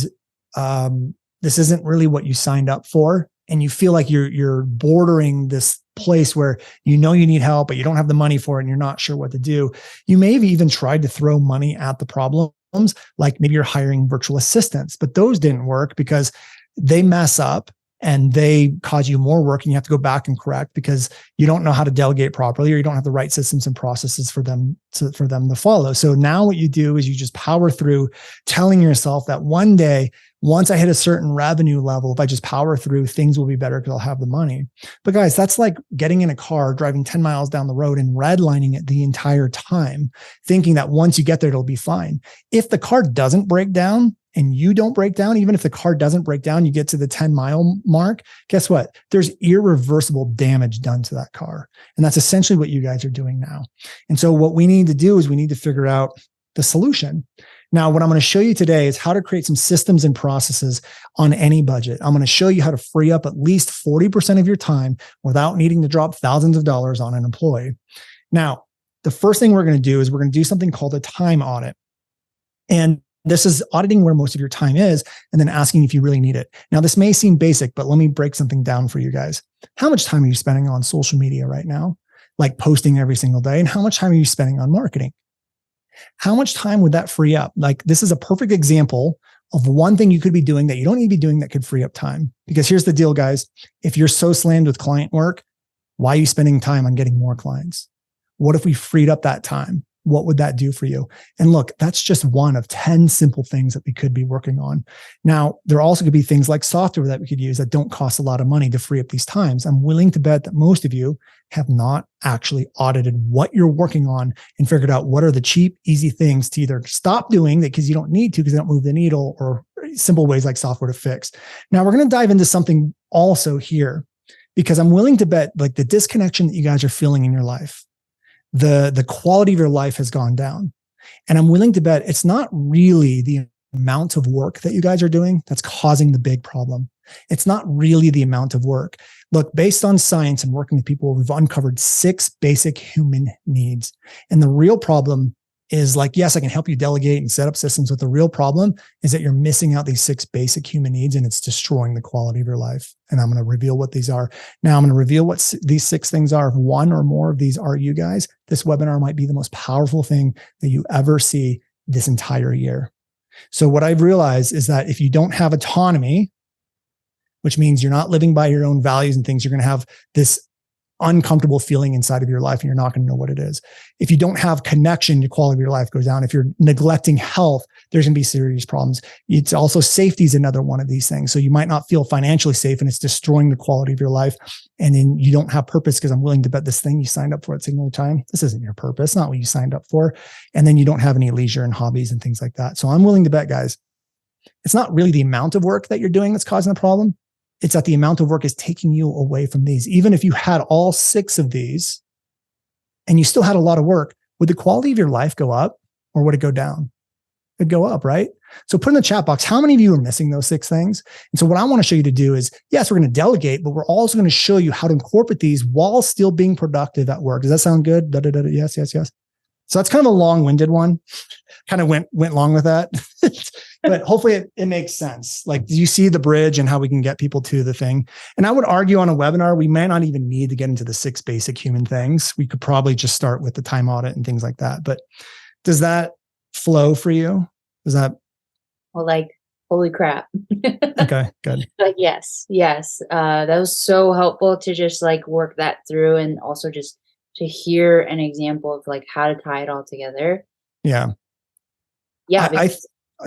this isn't really what you signed up for. And you feel like you're bordering this place where you know you need help, but you don't have the money for it and you're not sure what to do. You may have even tried to throw money at the problems, like maybe you're hiring virtual assistants, but those didn't work because they mess up and they cause you more work and you have to go back and correct because you don't know how to delegate properly or you don't have the right systems and processes for them to follow. So now what you do is you just power through, telling yourself that one day, once I hit a certain revenue level, if I just power through, things will be better because I'll have the money. But guys, that's like getting in a car, driving 10 miles down the road and redlining it the entire time, thinking that once you get there, it'll be fine. If the car doesn't break down, and you don't break down, even if the car doesn't break down, you get to the 10-mile mark, guess what? There's irreversible damage done to that car. And that's essentially what you guys are doing now. And so what we need to do is we need to figure out the solution. Now, what I'm going to show you today is how to create some systems and processes on any budget. I'm going to show you how to free up at least 40% of your time without needing to drop thousands of dollars on an employee. Now, the first thing we're going to do is we're going to do something called a time audit. And this is auditing where most of your time is and then asking if you really need it. Now, this may seem basic, but let me break something down for you guys. How much time are you spending on social media right now? Like posting every single day? And how much time are you spending on marketing? How much time would that free up? Like, this is a perfect example of one thing you could be doing that you don't need to be doing that could free up time. Because here's the deal, guys. If you're so slammed with client work, why are you spending time on getting more clients? What if we freed up that time? What would that do for you? And look, that's just one of 10 simple things that we could be working on. Now, there also could be things like software that we could use that don't cost a lot of money to free up these times. I'm willing to bet that most of you have not actually audited what you're working on and figured out what are the cheap, easy things to either stop doing that because you don't need to because they don't move the needle, or simple ways like software to fix. Now, we're going to dive into something also here because I'm willing to bet like the disconnection that you guys are feeling in your life, the quality of your life has gone down. And I'm willing to bet it's not really the amount of work that you guys are doing that's causing the big problem. It's not really the amount of work. Look, based on science and working with people, we've uncovered 6 basic human needs. And the real problem is like, yes, I can help you delegate and set up systems, but the real problem is that you're missing out these 6 basic human needs and it's destroying the quality of your life. And I'm going to reveal what these are. Now I'm going to reveal what these 6 things are. If one or more of these are you guys, this webinar might be the most powerful thing that you ever see this entire year. So what I've realized is that if you don't have autonomy, which means you're not living by your own values and things, you're going to have this uncomfortable feeling inside of your life and you're not going to know what it is. If you don't have connection, your quality of your life goes down. If you're neglecting health, there's going to be serious problems. It's also safety is another one of these things. So you might not feel financially safe and it's destroying the quality of your life. And then you don't have purpose because I'm willing to bet this thing you signed up for at Singular Time, this isn't your purpose, not what you signed up for. And then you don't have any leisure and hobbies and things like that. So I'm willing to bet, guys, it's not really the amount of work that you're doing that's causing the problem. It's that the amount of work is taking you away from these. Even if you had all 6 of these and you still had a lot of work, would the quality of your life go up or would it go down? It'd go up, right? So put in the chat box, how many of you are missing those 6 things? And so what I want to show you to do is, yes, we're going to delegate, but we're also going to show you how to incorporate these while still being productive at work. Does that sound good? Da, da, da, da. Yes, yes, yes. So that's kind of a long-winded one. Kind of went long with that, but hopefully it makes sense. Like, do you see the bridge and how we can get people to the thing? And I would argue on a webinar, we may not even need to get into the 6 basic human things. We could probably just start with the time audit and things like that. But does that flow for you? Does that? Well, like, holy crap. Okay, good. Like, yes. That was so helpful to just like work that through, and also just to hear an example of like how to tie it all together. Yeah. Yeah. I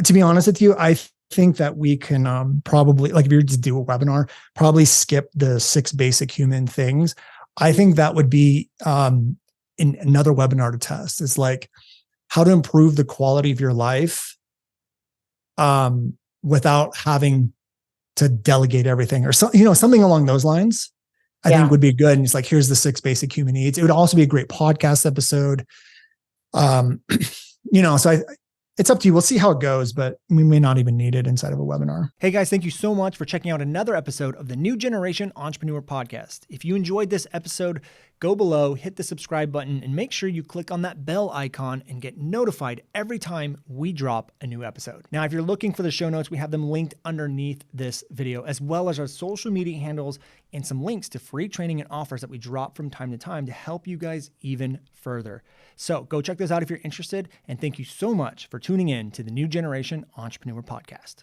to be honest with you, I think that we can probably, like, if you just do a webinar, probably skip the 6 basic human things. I think that would be in another webinar to test. It's like how to improve the quality of your life without having to delegate everything, or something along those lines. I think would be good. And it's like, here's the 6 basic human needs. It would also be a great podcast episode. So it's up to you. We'll see how it goes, but we may not even need it inside of a webinar. Hey guys, thank you so much for checking out another episode of the New Generation Entrepreneur Podcast. If you enjoyed this episode, go below, hit the subscribe button, and make sure you click on that bell icon and get notified every time we drop a new episode. Now, if you're looking for the show notes, we have them linked underneath this video, as well as our social media handles and some links to free training and offers that we drop from time to time to help you guys even further. So go check those out if you're interested. And thank you so much for tuning in to the New Generation Entrepreneur Podcast.